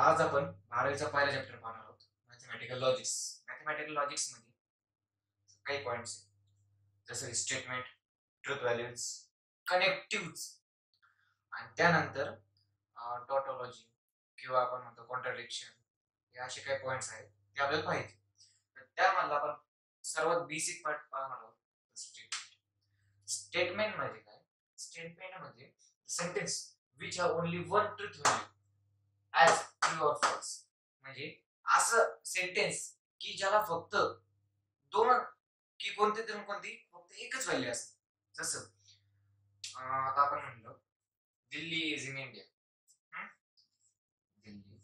आज आपण 12वीचा पहिला चॅप्टर पाहणार आहोत, मॅथमॅटिकल लॉजिक्स. मॅथमॅटिकल लॉजिक्स मध्ये काही पॉइंट्स आहेत, जसं स्टेटमेंट, ट्रुथ व्हॅल्यूज, कनेक्टिव्हज आणि त्यानंतर टॉटोलॉजी किंवा आपण म्हणतो कॉन्ट्राडिक्शन. हे असे काही पॉइंट्स आहेत ते आपल्याला पाहिजे. तर त्यामधला आपण सर्वात बेसिक पार्ट पाहणार आहोत, स्टेटमेंट. स्टेटमेंट म्हणजे काय? स्टेटमेंट म्हणजे sentence which have only one truth value as true or false. म्हणजे असं सेंटेन्स की ज्याला फक्त दोन की कोणते तरी कोणती फक्त एकच व्हॅल्यू असते. जसं आता आपण म्हणलो Delhi is in India. Delhi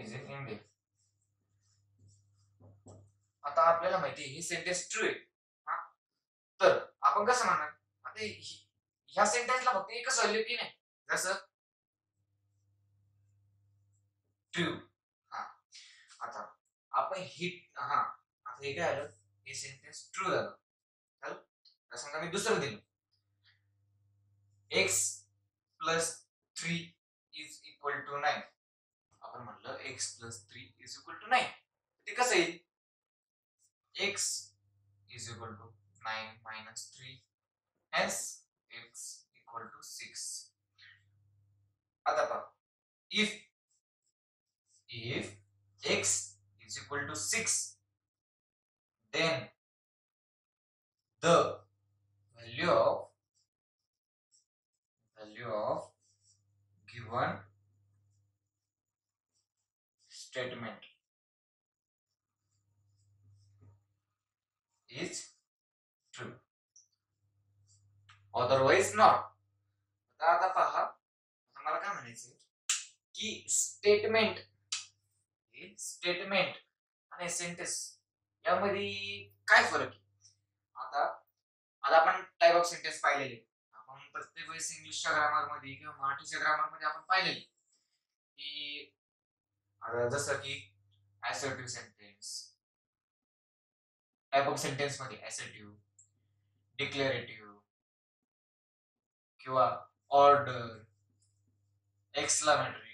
is in India. आता आपल्याला माहिती आहे ही सेंटेन्स ट्रू आहे. हा, तर आपण कसं म्हणणार? आता ह्या सेंटेन्सला फक्त एकच व्हॅल्यू की नाही, जसं ट्रू. हा, आता आपण आता हे काय आलं, हे सेंटेन्स ट्रू झालं. तर समजा मी दुसरं दिलं, x plus 3 is equal to 9. आपण म्हणलं x plus 3 is equal to 9. ते कसं येईल? x is equal to 9 minus 3 hence x equal to 6. आता पहा, if x is equal to 6, then the value of given statement is true, otherwise not. आता पहा, मला काय म्हणायचं की स्टेटमेंट आणि सेंटेन्स यामध्ये काय फरक आहे? आता आपण टाइप ऑफ सेंटेन्स पाहिलेले. आपण प्रत्येक वेळेस इंग्लिशच्या ग्रामर मध्ये किंवा मराठीच्या ग्रामर मध्ये आपण पाहिलेले की आता जसं की assertive sentence, type of sentence मध्ये असर्टिव्ह, डिक्लेरेटिव्ह किंवा ऑर्डर, एक्सक्लामेटरी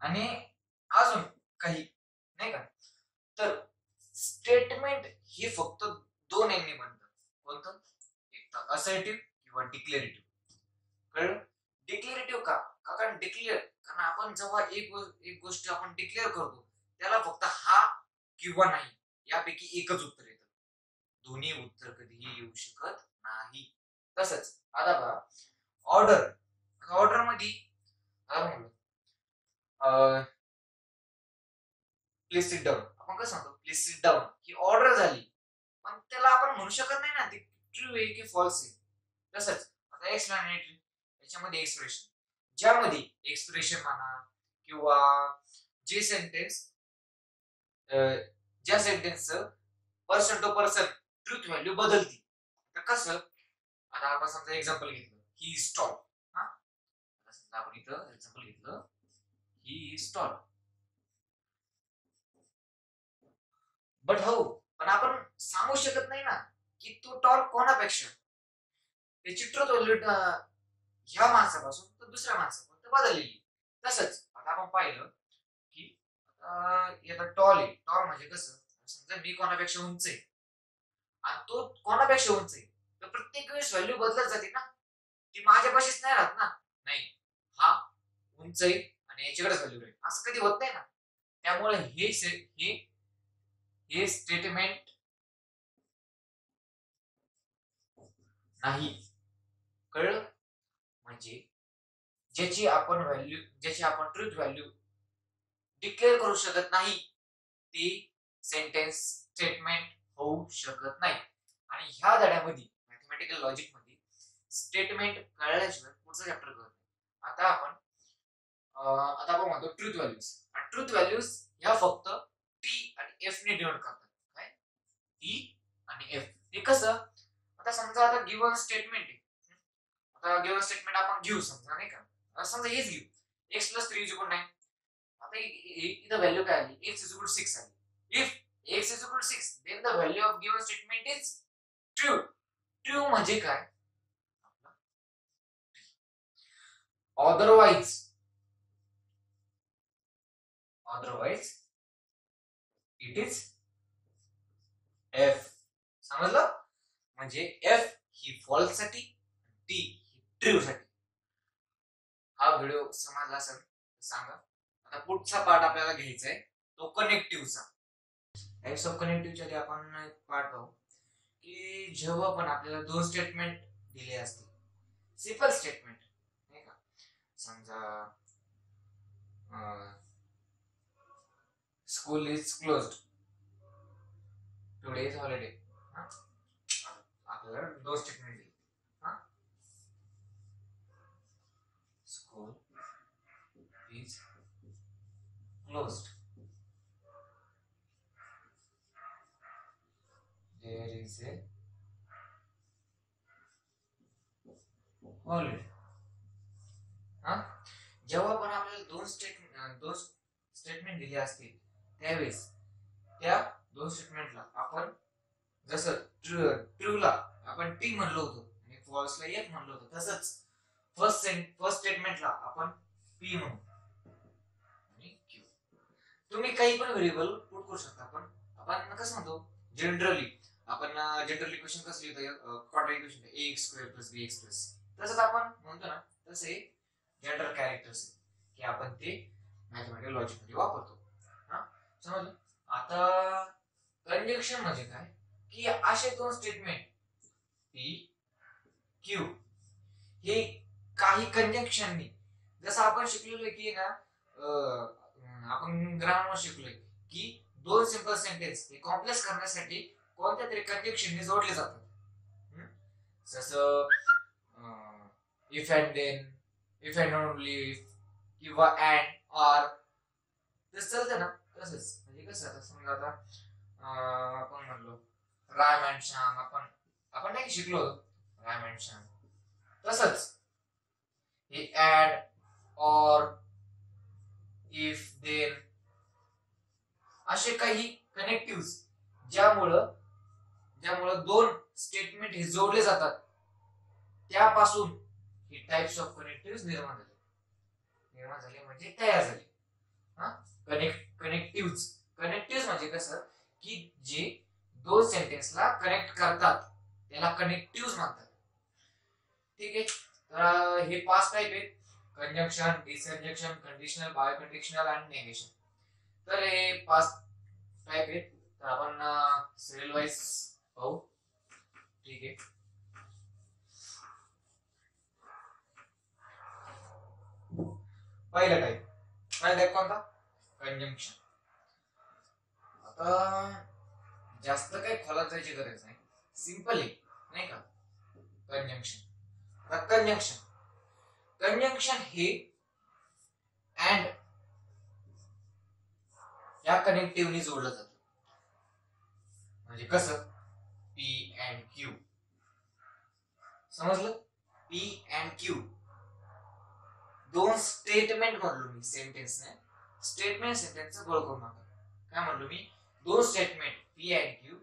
आणि अजून काही नाही का. तर स्टेटमेंट हे फक्त दोन यांनी बनतं. कोणतं? एक तर असर्टिव्ह किंवा डिक्लेरेटिव्ह. कळलं? डिक्लेरेटिव्ह का? कारण कारण आपण जेव्हा एक गोष्ट आपण डिक्लेअर करतो त्याला फक्त हा किंवा नाही यापैकी एकच उत्तर येतं. दोन्ही उत्तर कधीही येऊ शकत नाही. तसंच आता बघा, ऑर्डर मध्ये प्लीज सिट डाऊन. आपण कसं म्हणतो please sit down he order झाली, पण त्याला आपण म्हणू शकत नाही ना ती ट्रू आहे की फॉल्स आहे. तसंच आता एक्सप्लेनेटरी याच्यामध्ये ज्यामध्ये एक्सप्रेशन म्हणा किंवा जे सेंटेन्स ज्या सेंटेन्सचं person to person truth value बदलती. तर कसं, आता आपण समजा एक्झाम्पल घेतलं, ही इज टॉल. समजा आपण इथं एक्झाम्पल घेतलं, ही इज टॉल. बट हो, पण आपण सांगू शकत नाही ना की तो टॉल कोणापेक्षा. त्याची ट्रूथ व्हॅल्यू ह्या माणसापासून तर दुसऱ्या माणसापर्यंत बदललेली. तसंच आता आपण पाहिलं की टॉल आहे. टॉल म्हणजे कसं, समजा मी कोणापेक्षा उंच आहे आणि तो कोणापेक्षा उंच आहे, तर प्रत्येक वेळेस व्हॅल्यू बदलत जाते ना, ती माझ्यापाशीच नाही राहत ना. नाही, हा उंच आहे आणि याच्याकडेच व्हॅल्यू राहील असं कधी होत नाही ना. त्यामुळे हे स्टेटमेंट नाही. कळलं? म्हणजे ज्याची आपण ट्रूथ व्हॅल्यू डिक्लेअर करू शकत नाही ती सेंटेन्स स्टेटमेंट होऊ शकत नाही. आणि ह्या धड्यामध्ये मॅथमॅटिकल लॉजिक मध्ये स्टेटमेंट कळल्याशिवाय पुढचा चॅप्टर कळत नाही. आता आपण म्हणतो ट्रूथ व्हॅल्यूज. ट्रूथ व्हॅल्यूज ह्या फक्त टी आणि एफ ने डिनोट करतात. काय? टी आणि एफ. हे कसं, आता समजा आता गिव्हन स्टेटमेंट आहे. आता गिव्हन स्टेटमेंट आपण घेऊ समजा नाही का, समजा हेच घेऊ, x + 3 = 9. आता इथं व्हॅल्यू काय आली, x = 6 आली. If x = 6 then the value of given statement is true. True म्हणजे काय, otherwise it is F. समजलं? म्हणजे F ही फॉल्स साठी, T ही ट्रू साठी. हा व्हिडिओ समजला असेल सांगा. आता पुढचा पार्ट आपल्याला घ्यायचा आहे तो कनेक्टिव्हचा. टाइप्स ऑफ कनेक्टिव्हच्या आधी आपण एक पार्ट पाहू की जेव्हा पण आपल्याला दोन स्टेटमेंट दिले असतील, सिंपल स्टेटमेंट नाही का, समजा school is closed, today is holiday. आपल्याला दोन स्टेटमेंट दिले. School is closed, there is a holiday. जेव्हा पण आपल्याला दोन स्टेटमेंट दिले असतील त्यावेळेस त्या दोन स्टेटमेंटला आपण जसं ट्रूला आपण टी म्हणलो होतो आणि फॉल्सला एक म्हणलो होतो, तसंच फर्स्ट स्टेटमेंटला आपण पी म्हणू आणि क्यू. तुम्ही काही पण व्हेरिएबल पुट करू शकता. आपण कसं म्हणतो जनरली, आपण जनरल इक्वेशन कसं लिहितो, क्वाड्रॅटिक इक्वेशन ax² + bx+, तसंच आपण म्हणतो ना, तसे जनरल कॅरेक्टर्स की आपण ते मॅथमॅटिकल लॉजिक मध्ये वापरतो. समजलं? आता कंजंक्शन म्हणजे काय की असे दोन स्टेटमेंट पी क्यू हे काही कंजंक्शननी, जसं आपण शिकलेलो की ना, आपण ग्रामर शिकलोय की दोन सिंपल सेंटेन्स हे कॉम्प्लेक्स करण्यासाठी कोणत्या तरी कंजंक्शनने जोडले जातात. जसं if and then, if and only if किंवा अँड ऑर, तसं चालतं ना. तसंच म्हणजे कसं, आता समजा आता आपण म्हणलो राम अँड श्याम, आपण नाही शिकलो होतो राम अँड श्याम, तसंच हे अँड ऑर इफ देन असे काही कनेक्टिव्ह ज्यामुळं दोन स्टेटमेंट हे जोडले जातात, त्यापासून ही टाइप्स ऑफ कनेक्टिव्ह निर्माण झाले म्हणजे तयार झाले. कनेक्टिव्ह म्हणजे कसं की जे दोन सेंटेन्सला कनेक्ट करतात त्याला कनेक्टिव्ह म्हणतात. ठीक आहे. तर हे पाच टाइप आहेत: कंजंक्शन, डिसकंजंक्शन, कंडिशनल, बायोकंडिशनल आणि नेगेशन. तर हे पाच टाइप आहेत. तर आपण सिरियल वाइज पाहू. ठीक आहे. पहिला टाइप कोणता? कंजंक्शन. आता जास्त काही खोलात जायची गरज नाही, सिंपल आहे नाही का. कंजंक्शन हे अँड या कनेक्टिव्हली जोडलं जातं. म्हणजे कसं, पी अँड क्यू. समजलं? पी अँड क्यू दोन स्टेटमेंट म्हणलो मी, सेंटेन्स नाही, सेंटेन्सचं गोळ करू नका. काय म्हणलो मी? दोन statement P and Q,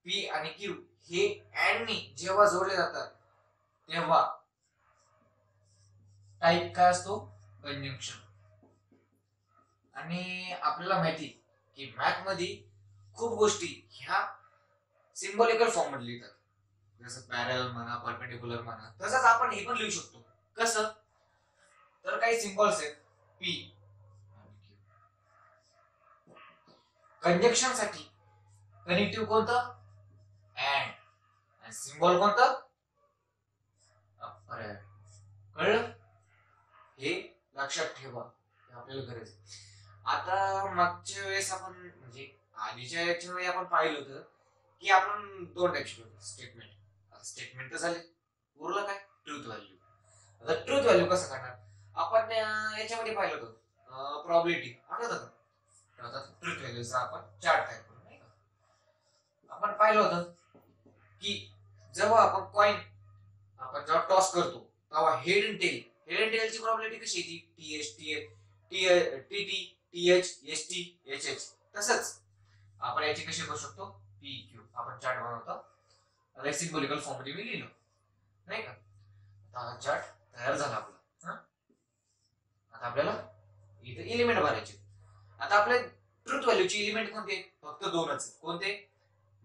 P आणि क्यू हे अँड नी जेव्हा जोडले जातात तेव्हा टाइप काय असतो? कंजंक्शन. आणि आपल्याला माहिती की मॅथ मध्ये खूप गोष्टी ह्या सिंबॉलिकल फॉर्म मध्ये लिहितात, जसं पॅरलल म्हणा, परपेंडिक्युलर म्हणा. तसंच आपण हे पण लिहू शकतो. कसं? तर काही सिंबल्स आहेत पी आणि क्यू. कंजंक्शन साठी कनेक्टिव्ह कोणतं? अँड. सिंबल कोणतं? कळलं? हे लक्षात ठेवा, आपल्याला गरज आहे. आता मागच्या वेळेस आपण म्हणजे आधीच्या याच्या वेळी आपण पाहिलं होतं की आपण दोन टाइप शिकलो. स्टेटमेंट तर झाले, उरलं काय? Truth value. आता ट्रूथ व्हॅल्यू कसं करणार? आपण याच्यामध्ये पाहिलं होतं प्रॉबिलिटी, आठवतं का? ट्रूथ व्हॅल्यूचा आपण चार्ट तयार करू नाही का. आपण पाहिलं होतं की जेव्हा आपण कॉइन जेव्हा टॉस करतो तेव्हा हेड अँड टेलची प्रॉबिलिटी कशी येते? T H S T H H. तसंच आपण याची कशी करू शकतो? P Q. आपण चार्ट बनवतो, सिंबॉलिकल फॉर्म मध्ये मी लिहिलं नाही का. आता चार्ट तयार झाला आपला. आता आपल्याला इथे एलिमेंट भरायचे. आता आपले ट्रुथ व्हॅल्यूची एलिमेंट कोणते? फक्त दोनच आहेत. कोणते?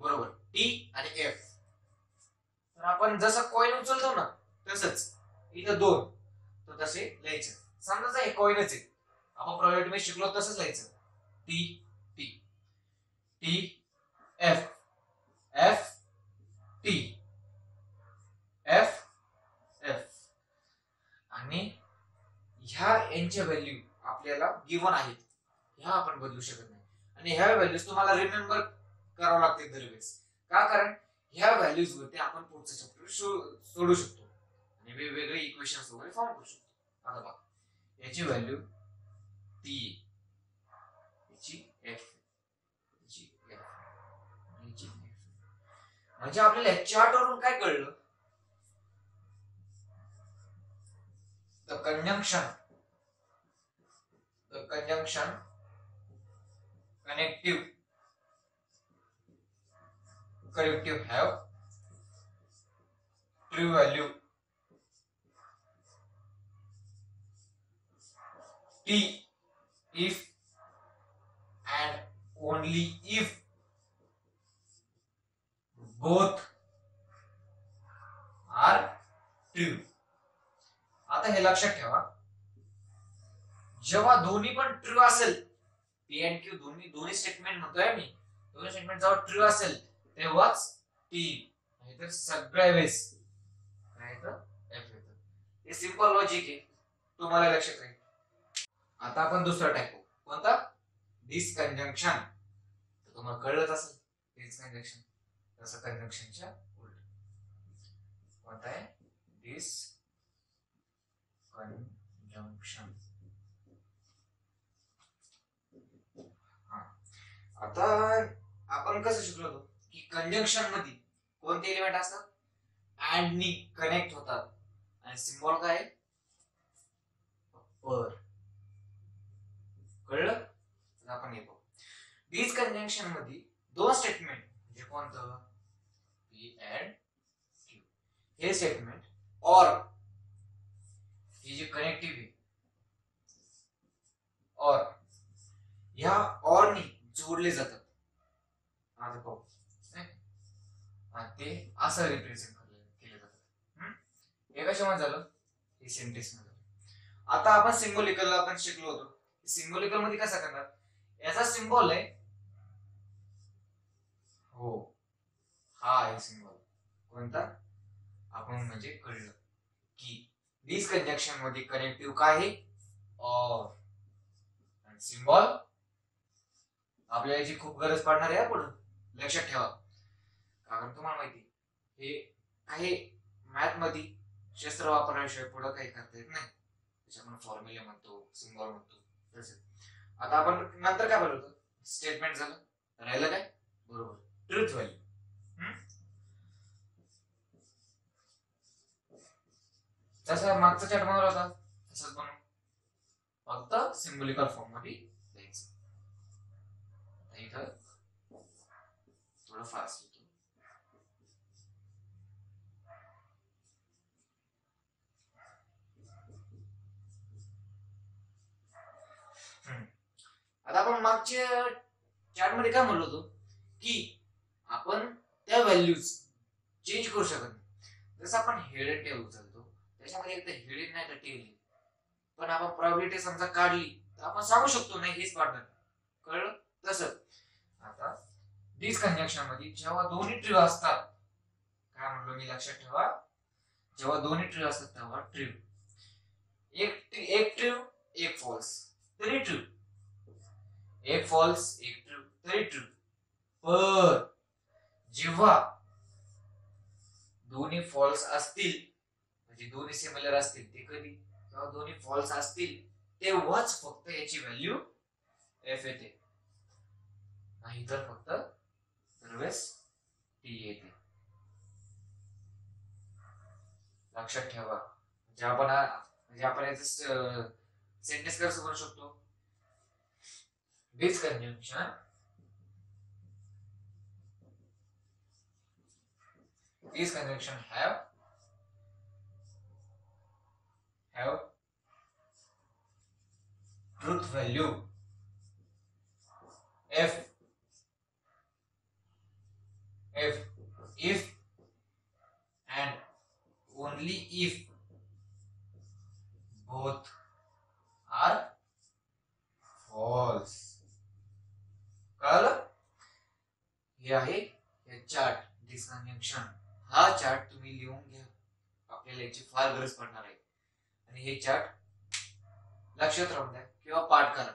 बरोबर, टी आणि एफ. तर आपण जसं कॉइन उचलतो ना तसंच इथं दोन, तर तसे लिहायचं. समजा हे कॉइनच आहे, आपण प्रोबॅबिलिटी मध्ये शिकलो तसंच लिहायचं. T T T F F T F F. आणि ह्या यांच्या व्हॅल्यू आपल्याला गिवन आहेत, ह्या आपण बदलू शकत नाही. आणि ह्या व्हॅल्यूज तुम्हाला रिमेंबर करावं लागते दरवेळेस. का? कारण ह्या व्हॅल्यूज वरती आपण पुढचं चॅप्टर सोडू शकतो आणि वेगवेगळे इक्वेशन्स वगैरे फॉर्म करू शकतो. आता बघा, याची व्हॅल्यू टी, याची एफ, याची एफ, याची एफ. म्हणजे आपल्याला चार्ट वरून काय कळलं? The conjunction connective have true value T if and only if both are true. आता हे लक्षात ठेवा, जेव्हा दोन्ही पण ट्रू असेल, पी एंड क्यू दोन्ही स्टेटमेंट म्हणतोय मी, दोन्ही स्टेटमेंट जेव्हा ट्रू असेल तेव्हाच टी, नाहीतर सगळ्या वेळेस काय येतं? एफ येतं. हे सिंपल लॉजिक आहे, तुम्हाला लक्षात राहील. आता आपण दुसरा टाकू, कोणता? दिस कंजंक्शन. तुम्हाला कळलंच असेल दिस कंजंक्शन, तसं कंजंक्शनच्या उलट कोणता आहे? दिस कंजंक्शन. आता आपण कसं शिकलो होतो की कंजंक्शन मध्ये कोणते एलिमेंट असतात? अँड नी कनेक्ट होतात आणि सिम्बॉल काय आहे? पर. कळलं? तर आपण येतो दिस कंजंक्शन मध्ये दोन स्टेटमेंट, म्हणजे कोणतं? P end Q. हे स्टेटमेंट और हे जे कनेक्टिव्ह आहे, और ह्या और नी जोडले जातात. आता पाहू, ते असं रिप्रेझेंट केले जातात. हे कशामध्ये झालं? हे सेंटेन्स मध्ये. आता आपण सिम्बॉलिकल आपण शिकलो होतो. सिम्बॉलिकल मध्ये कसं करणार? याचा सिम्बॉल आहे, हो हा आहे सिम्बॉल. कोणता? आपण म्हणजे कळलं की दिस कंजंक्शन मध्ये कनेक्टिव्ह काय आहे? और. आणि सिम्बॉल आपल्याला याची खूप गरज पडणार आहे पुढे, लक्षात ठेवा. कारण तुम्हाला माहिती हे काही मॅथ मध्ये शस्त्र वापरल्याशिवाय पुढे काही करता येत नाही. त्याच्यामुळे फॉर्म्युला म्हणतो, सिम्बॉल म्हणतो. आता आपण नंतर काय बोलतो? स्टेटमेंट झालं, राहिलं काय? बरोबर, ट्रुथ व्हॅल्यू. जसा मागचा चॅट बनवला होता तसंच बनव, फक्त सिम्बॉलिकल फॉर्म मध्ये द्यायचं. इथं थोडं फास्ट होतो. आता आपण मागच्या चॅट मध्ये काय म्हणलो होतो की आपण त्या व्हॅल्यूज चेंज करू शकत नाही. जसं आपण हेड टेल उचलतो, त्याच्यामध्ये एकदा हेड नाही तर टेल, पण आपण प्रोबॅबिलिटी समजा काढली तर आपण सांगू शकतो नाही हेच पार्टनर. कळलं? तसं आता दिस कंजंक्शन मध्ये जेव्हा दोन्ही ट्रू असतात, काय म्हणलो मी, लक्षात ठेवा, जेव्हा दोन्ही ट्रू असतात तेव्हा ट्रू. एक ट्रू एक फॉल्स तरी ट्रू, एक फॉल्स एक ट्रू तरी ट्रू. पर जेव्हा दोन्ही फॉल्स असतील, म्हणजे दोन्ही सिमिलर असतील, ते कधी? जेव्हा दोन्ही फॉल्स असतील तेव्हाच फक्त याची व्हॅल्यू एफ येते, नाही तर फक्त दरवेळेस टी येते. लक्षात ठेवा. म्हणजे आपण याचं सेंटेन्स कसं बनवू शकतो? This conjunction have truth value F if and only if both are false. कळलं? हे आहे हे चार्ट डिस्कनेक्शन. हा चार्ट तुम्ही लिहून घ्या, आपल्याला याची फार गरज पडणार आहे. आणि हे चार्ट लक्षात राहून द्या किंवा पाठ करा.